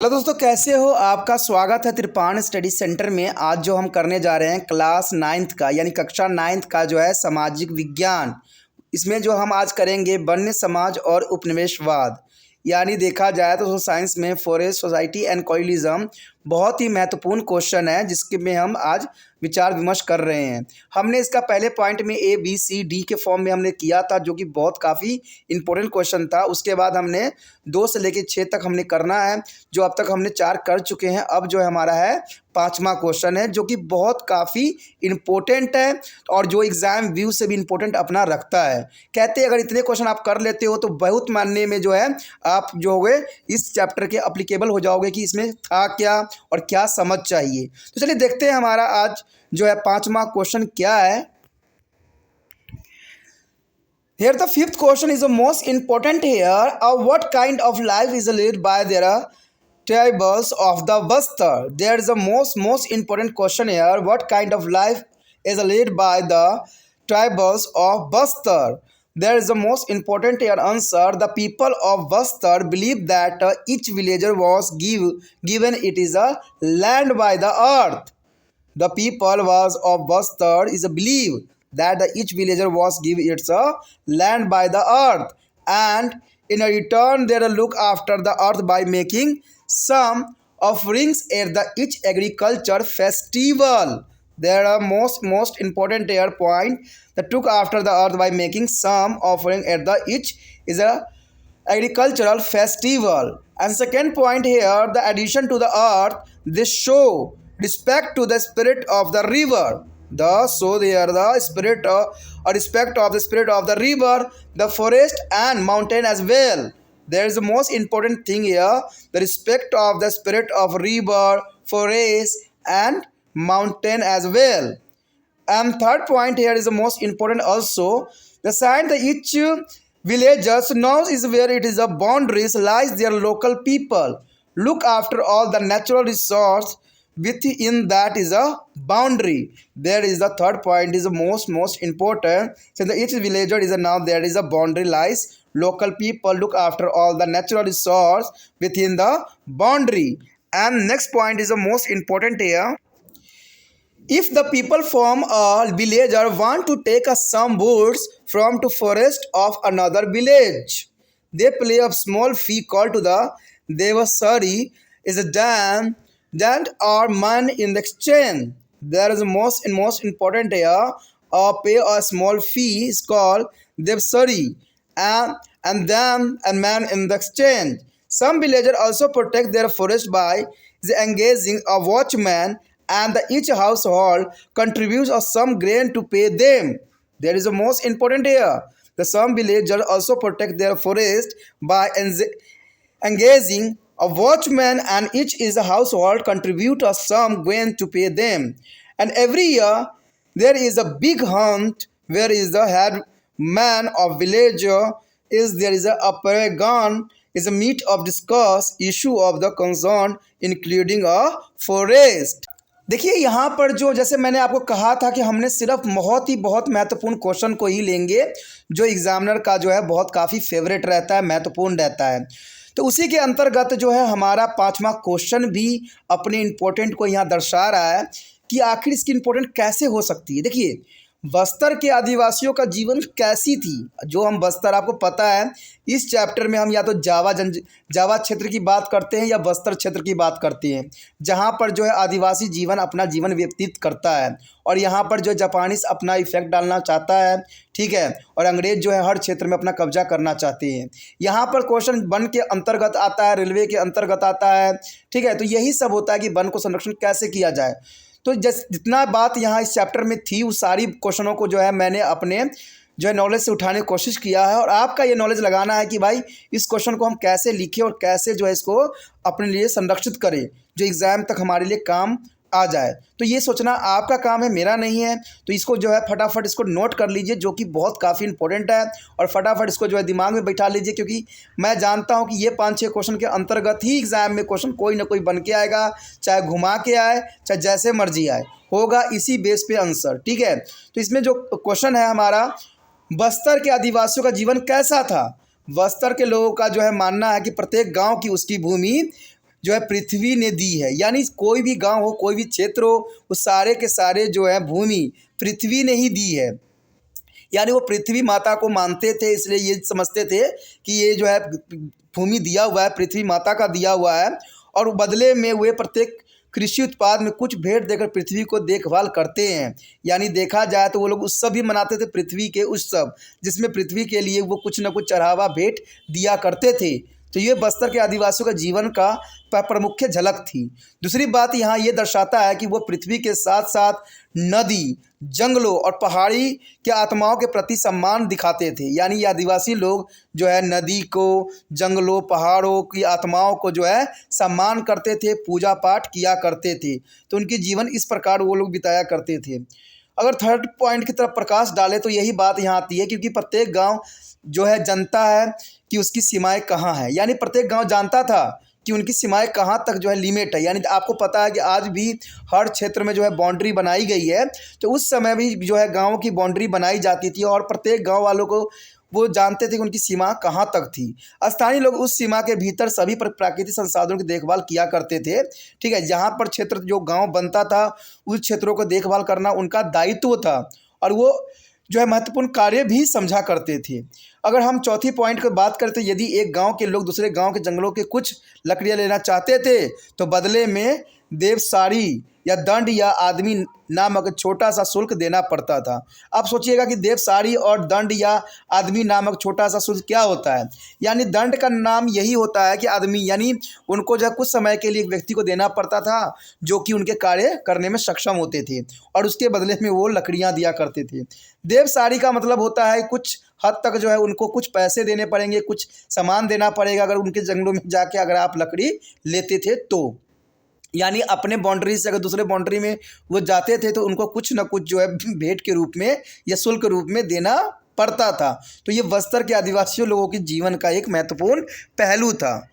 Hello दोस्तों, कैसे हो? आपका स्वागत है त्रिपाण स्टडी सेंटर में। आज जो हम करने जा रहे हैं क्लास नाइन्थ का यानी कक्षा नाइन्थ का जो है सामाजिक विज्ञान। इसमें जो हम आज करेंगे वन्य समाज और उपनिवेशवाद। यानी देखा जाए तो साइंस में फॉरेस्ट सोसाइटी एंड कॉलोनिज्म बहुत ही महत्वपूर्ण क्वेश्चन है, जिसके में हम आज विचार विमर्श कर रहे हैं। हमने इसका पहले पॉइंट में ए बी सी डी के फॉर्म में हमने किया था, जो कि बहुत काफ़ी इंपॉर्टेंट क्वेश्चन था। उसके बाद हमने 2 से लेकर 6 तक हमने करना है, जो अब तक हमने 4 कर चुके हैं। अब जो है हमारा है 5वां क्वेश्चन है, जो कि बहुत काफ़ी इम्पोर्टेंट है और जो एग्ज़ाम व्यू से भी इम्पोर्टेंट अपना रखता है। कहते हैं अगर इतने क्वेश्चन आप कर लेते हो तो बहुत मानने में जो है आप जो हो गए इस चैप्टर के अप्लीकेबल हो जाओगे कि इसमें था क्या और क्या समझ चाहिए। तो चलिए देखते हैं हमारा आज जो है 5वां क्वेश्चन क्या है। Here the fifth question is the most important here. What kind of life is led by their tribals of the Bastar? There is the most important question here. What kind of life is led by the tribals of Bastar? There is the most important here answer. The people of Bastar believe that each villager was given it is a land by the earth. The people was of Bastar is a belief that each villager was given its land by the earth, and in a return they look after the earth by making some offerings at the each agriculture festival. There are most important here point that took after the earth by making some offering at the each is a agricultural festival. And second point here, the addition to the earth, this show respect to the spirit of the river. So they are the spirit or respect of the spirit of the river, the forest and mountain as well. There is the most important thing here, the respect of the spirit of river, forest and mountain as well. And third point here is the most important also. The sign that each villagers knows is where it is the boundaries lies their local people. Look after all the natural resource within that is a boundary. There is the third point is the most important. So the each villager is a now there is a boundary lies. Local people look after all the natural resource within the boundary. And next point is the most important here. If the people from a village or want to take some woods from to forest of another village, they pay a small fee called to the Devasari is a dam or man in the exchange. There is a most important here. Pay a small fee is called Devasari and then a man in the exchange. Some villagers also protect their forest by engaging a watchman, and each household contributes some grain to pay them. There is a most important here. The some villagers also protect their forest by engaging a watchman, and each is a household contribute some grain to pay them. And every year there is a big hunt where is the head man of villager is there is a paragon is a meet of discuss issue of the concern including a forest. देखिए यहाँ पर जो जैसे मैंने आपको कहा था कि हमने सिर्फ बहुत महत्वपूर्ण क्वेश्चन को ही लेंगे, जो एग्जामिनर का जो है बहुत काफ़ी फेवरेट रहता है, महत्वपूर्ण रहता है। तो उसी के अंतर्गत जो है हमारा 5वां क्वेश्चन भी अपने इम्पोर्टेंट को यहाँ दर्शा रहा है कि आखिर इसकी इम्पोर्टेंट कैसे हो सकती है। देखिए बस्तर के आदिवासियों का जीवन कैसी थी। जो हम बस्तर, आपको पता है इस चैप्टर में हम या तो जावा क्षेत्र की बात करते हैं या बस्तर क्षेत्र की बात करते हैं, जहां पर जो है आदिवासी जीवन अपना जीवन व्यतीत करता है और यहां पर जो जापानीज अपना इफेक्ट डालना चाहता है, ठीक है, और अंग्रेज जो है हर क्षेत्र में अपना कब्जा करना चाहते हैं। यहाँ पर क्वेश्चन वन के अंतर्गत आता है, रेलवे के अंतर्गत आता है, ठीक है। तो यही सब होता है कि वन को संरक्षण कैसे किया जाए। तो जितना बात यहाँ इस चैप्टर में थी उस सारी क्वेश्चनों को जो है मैंने अपने जो है नॉलेज से उठाने की कोशिश किया है, और आपका ये नॉलेज लगाना है कि भाई इस क्वेश्चन को हम कैसे लिखें और कैसे जो है इसको अपने लिए संरक्षित करें, जो एग्ज़ाम तक हमारे लिए काम आ जाए। तो ये सोचना आपका काम है, मेरा नहीं है। तो इसको जो है फटाफट इसको नोट कर लीजिए, जो कि बहुत काफ़ी इंपॉर्टेंट है, और फटाफट इसको जो है दिमाग में बैठा लीजिए, क्योंकि मैं जानता हूं कि ये 5-6 क्वेश्चन के अंतर्गत ही एग्ज़ाम में क्वेश्चन कोई ना कोई बन के आएगा, चाहे घुमा के आए चाहे जैसे मर्जी आए, होगा इसी बेस पे आंसर, ठीक है। तो इसमें जो क्वेश्चन है हमारा, बस्तर के आदिवासियों का जीवन कैसा था। बस्तर के लोगों का जो है मानना है कि प्रत्येक गाँव की उसकी भूमि जो है पृथ्वी ने दी है। यानी कोई भी गांव हो, कोई भी क्षेत्र हो, वो सारे के सारे जो है भूमि पृथ्वी ने ही दी है। यानी वो पृथ्वी माता को मानते थे, इसलिए ये समझते थे कि ये जो है भूमि दिया हुआ है, पृथ्वी माता का दिया हुआ है, और बदले में वे प्रत्येक कृषि उत्पाद में कुछ भेंट देकर पृथ्वी को देखभाल करते हैं। यानी देखा जाए तो वो लोग उत्सव भी मनाते थे, पृथ्वी के उत्सव, जिसमें पृथ्वी के लिए वो कुछ न कुछ चढ़ावा भेंट दिया करते थे। तो ये बस्तर के आदिवासियों का जीवन का प्रमुख झलक थी। दूसरी बात यहाँ ये दर्शाता है कि वो पृथ्वी के साथ साथ नदी, जंगलों और पहाड़ी के आत्माओं के प्रति सम्मान दिखाते थे। यानी ये आदिवासी लोग जो है नदी को, जंगलों, पहाड़ों की आत्माओं को जो है सम्मान करते थे, पूजा पाठ किया करते थे। तो उनके जीवन इस प्रकार वो लोग बिताया करते थे। अगर थर्ड पॉइंट की तरफ प्रकाश डालें तो यही बात यहाँ आती है, क्योंकि प्रत्येक गांव जो है जानता है कि उसकी सीमाएं कहाँ हैं। यानी प्रत्येक गांव जानता था कि उनकी सीमाएं कहाँ तक जो है लिमिट है। यानी आपको पता है कि आज भी हर क्षेत्र में जो है बाउंड्री बनाई गई है, तो उस समय भी जो है गाँव की बाउंड्री बनाई जाती थी और प्रत्येक गाँव वालों को वो जानते थे कि उनकी सीमा कहाँ तक थी। स्थानीय लोग उस सीमा के भीतर सभी प्राकृतिक संसाधनों की देखभाल किया करते थे। ठीक है, जहाँ पर क्षेत्र जो गांव बनता था उस क्षेत्रों को देखभाल करना उनका दायित्व था, और वो जो है महत्वपूर्ण कार्य भी समझा करते थे। अगर हम चौथी पॉइंट की बात करते, यदि एक गांव के लोग दूसरे गांव के जंगलों के कुछ लकड़ियां लेना चाहते थे तो बदले में देवसारी या दंड या आदमी नामक छोटा सा शुल्क देना पड़ता था। अब सोचिएगा कि देवसारी और दंड या आदमी नामक छोटा सा शुल्क क्या होता है। यानी दंड का नाम यही होता है कि आदमी, यानी उनको जो कुछ समय के लिए एक व्यक्ति को देना पड़ता था जो कि उनके कार्य करने में सक्षम होते थे, और उसके बदले में वो लकड़ियाँ दिया करते थे। देवसारी का मतलब होता है कुछ हद तक जो है उनको कुछ पैसे देने पड़ेंगे, कुछ सामान देना पड़ेगा अगर उनके जंगलों में जाके अगर आप लकड़ी लेते थे तो। यानी अपने बाउंड्री से अगर दूसरे बाउंड्री में वो जाते थे तो उनको कुछ न कुछ जो है भेंट के रूप में या शुल्क के रूप में देना पड़ता था। तो ये बस्तर के आदिवासियों लोगों के जीवन का एक महत्वपूर्ण पहलू था।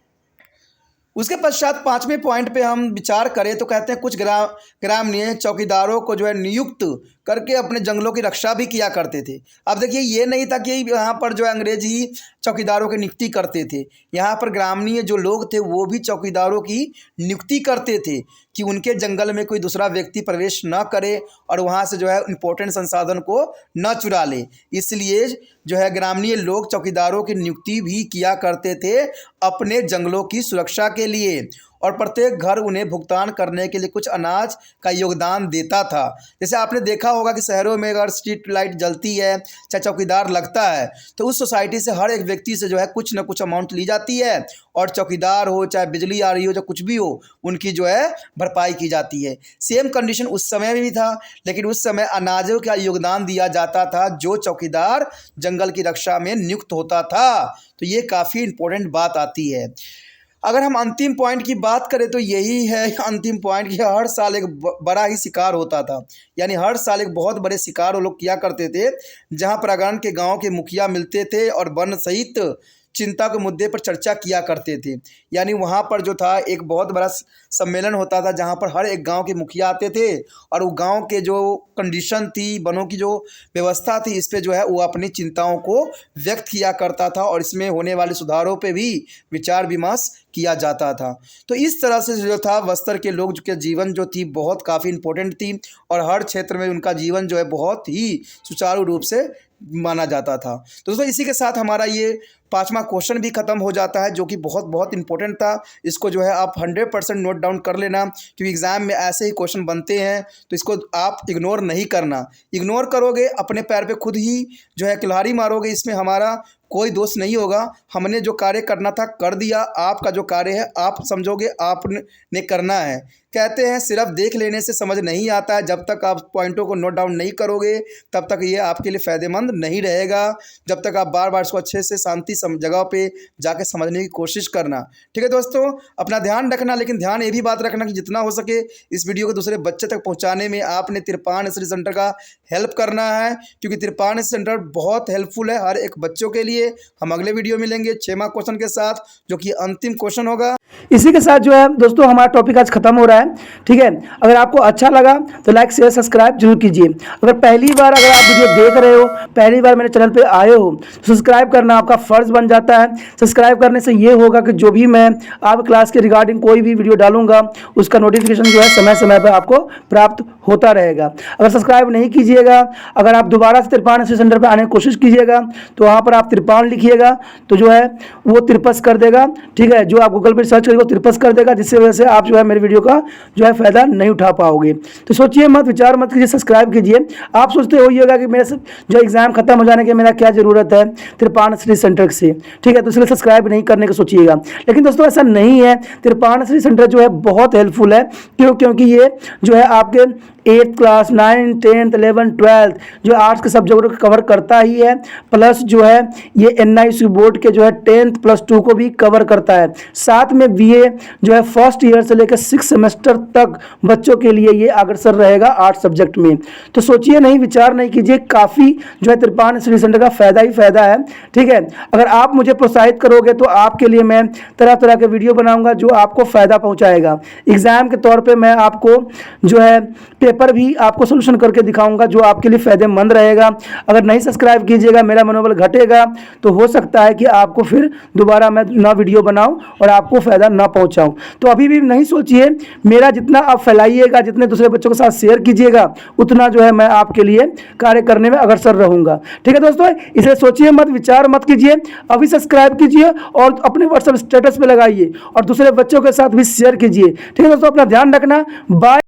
उसके पश्चात पाँचवें पॉइंट पे हम विचार करें तो कहते हैं कुछ ग्रामीण चौकीदारों को जो है नियुक्त करके अपने जंगलों की रक्षा भी किया करते थे। अब देखिए, ये नहीं था कि यहाँ पर जो है अंग्रेज ही चौकीदारों की नियुक्ति करते थे। यहाँ पर ग्रामीण जो लोग थे वो भी चौकीदारों की नियुक्ति करते थे कि उनके जंगल में कोई दूसरा व्यक्ति प्रवेश न करे और वहाँ से जो है इम्पोर्टेंट संसाधन को न चुरा ले। इसलिए जो है ग्रामीण लोग चौकीदारों की नियुक्ति भी किया करते थे अपने जंगलों की सुरक्षा के लिए, और प्रत्येक घर उन्हें भुगतान करने के लिए कुछ अनाज का योगदान देता था। जैसे आपने देखा होगा कि शहरों में अगर स्ट्रीट लाइट जलती है, चाहे चौकीदार लगता है, तो उस सोसाइटी से हर एक व्यक्ति से जो है कुछ न कुछ अमाउंट ली जाती है, और चौकीदार हो, चाहे बिजली आ रही हो, चाहे कुछ भी हो, उनकी जो है भरपाई की जाती है। सेम कंडीशन उस समय भी था, लेकिन उस समय अनाजों का योगदान दिया जाता था जो चौकीदार जंगल की रक्षा में नियुक्त होता था। तो ये काफ़ी इंपॉर्टेंट बात आती है। अगर हम अंतिम पॉइंट की बात करें तो यही है अंतिम पॉइंट कि हर साल एक बड़ा ही शिकार होता था। यानी हर साल एक बहुत बड़े शिकार वो लोग किया करते थे, जहां पर अगन के गांव के मुखिया मिलते थे और वन सहित चिंता के मुद्दे पर चर्चा किया करते थे। यानी वहाँ पर जो था एक बहुत बड़ा सम्मेलन होता था जहाँ पर हर एक गांव के मुखिया आते थे और वो गांव के जो कंडीशन थी, वनों की जो व्यवस्था थी, इस पे जो है वो अपनी चिंताओं को व्यक्त किया करता था और इसमें होने वाले सुधारों पे भी विचार विमर्श किया जाता था। तो इस तरह से जो था बस्तर के लोग के जीवन जो थी बहुत काफ़ी इम्पोर्टेंट थी और हर क्षेत्र में उनका जीवन जो है बहुत ही सुचारू रूप से माना जाता था। तो दोस्तों इसी के साथ हमारा ये 5वां क्वेश्चन भी खत्म हो जाता है, जो कि बहुत इंपॉर्टेंट था। इसको जो है आप 100% नोट डाउन कर लेना, क्योंकि एग्ज़ाम में ऐसे ही क्वेश्चन बनते हैं, तो इसको आप इग्नोर नहीं करना। इग्नोर करोगे अपने पैर पे खुद ही जो है कुल्हाड़ी मारोगे। इसमें हमारा कोई दोष नहीं होगा। हमने जो कार्य करना था कर दिया, आपका जो कार्य है आप समझोगे आपने करना है। कहते हैं सिर्फ देख लेने से समझ नहीं आता है, जब तक आप पॉइंटों को नोट डाउन नहीं करोगे तब तक ये आपके लिए फ़ायदेमंद नहीं रहेगा। जब तक आप बार बार इसको अच्छे से शांति जगह पे जाके समझने की कोशिश करना। ठीक है दोस्तों, अपना ध्यान रखना, लेकिन ध्यान ये भी बात रखना कि जितना हो सके इस वीडियो को दूसरे बच्चे तक पहुँचाने में आपने तिरपान स्टडी सेंटर का हेल्प करना है, क्योंकि तिरपान सेंटर बहुत हेल्पफुल है हर एक बच्चों के लिए। हम अगले वीडियो मिलेंगे 6वां क्वेश्चन के साथ, जो कि अंतिम क्वेश्चन होगा। इसी के साथ जो है दोस्तों हमारा टॉपिक आज खत्म हो रहा है। ठीक है। अगर आपको अच्छा लगा तो लाइक शेयर सब्सक्राइब जरूर कीजिए। अगर पहली बार अगर आप वीडियो देख रहे हो, पहली बार मेरे चैनल पे आए हो, तो सब्सक्राइब करना आपका फ़र्ज़ बन जाता है। सब्सक्राइब करने से ये होगा कि जो भी मैं आप क्लास के रिगार्डिंग कोई भी वीडियो डालूंगा उसका नोटिफिकेशन जो है समय समय पर आपको प्राप्त होता रहेगा। अगर सब्सक्राइब नहीं कीजिएगा, अगर आप दोबारा से तिरपान एसएससी सेंटर पर आने की कोशिश कीजिएगा तो वहाँ पर आप तिरपान लिखिएगा तो जो है वो तिरपस कर देगा, ठीक है। जो आप गूगल पर सर्च करेंगे वो तिरपस कर देगा, जिससे वजह से आप जो है मेरे वीडियो का जो है फ़ायदा नहीं उठा पाओगे। तो सोचिए मत, विचार मत कीजिए, सब्सक्राइब कीजिए। आप सोचते होइएगा कि मेरे जो एग्ज़ाम खत्म हो जाने के मेरा क्या ज़रूरत है तिरपान एसएससी सेंटर से, ठीक है, तो इसलिए सब्सक्राइब नहीं करने का सोचिएगा। लेकिन दोस्तों ऐसा नहीं है, तिरपान एसएससी सेंटर जो है बहुत हेल्पफुल है। क्योंकि ये जो है आपके 8th class 9th 10th 11th 12th जो आर्ट्स के सब्जेक्ट को कवर करता ही है, प्लस जो है ये एनआईसी बोर्ड के जो है 10th +2 को भी कवर करता है। साथ में बीए जो है फर्स्ट ईयर से लेकर 6 सेमेस्टर तक बच्चों के लिए ये अग्रसर रहेगा आर्ट्स सब्जेक्ट में। तो सोचिए नहीं, विचार नहीं कीजिए, काफ़ी जो है तिरपान एसएससी सेंटर का फ़ायदा ही फ़ायदा है, ठीक है। अगर आप मुझे प्रोत्साहित करोगे तो आपके लिए मैं तरह तरह के वीडियो बनाऊंगा जो आपको फ़ायदा पहुंचाएगा। एग्ज़ाम के तौर पे मैं आपको जो है पेपर भी आपको सोल्यूशन करके दिखाऊंगा जो आपके लिए फ़ायदेमंद रहेगा। अगर नहीं सब्सक्राइब कीजिएगा, मेरा मनोबल घटेगा, तो हो सकता है कि आपको फिर दोबारा मैं ना वीडियो बनाऊं और आपको फ़ायदा ना पहुंचाऊं। तो अभी भी नहीं सोचिए, मेरा जितना आप फैलाइएगा, जितने दूसरे बच्चों के साथ शेयर कीजिएगा, उतना जो है मैं आपके लिए कार्य करने में अग्रसर रहूँगा, ठीक है दोस्तों। इसे सोचिए मत, विचार मत कीजिए, अभी सब्सक्राइब कीजिए और अपने व्हाट्सएप स्टेटस पे लगाइए और दूसरे बच्चों के साथ भी शेयर कीजिए, ठीक है दोस्तों। अपना ध्यान रखना, बाय।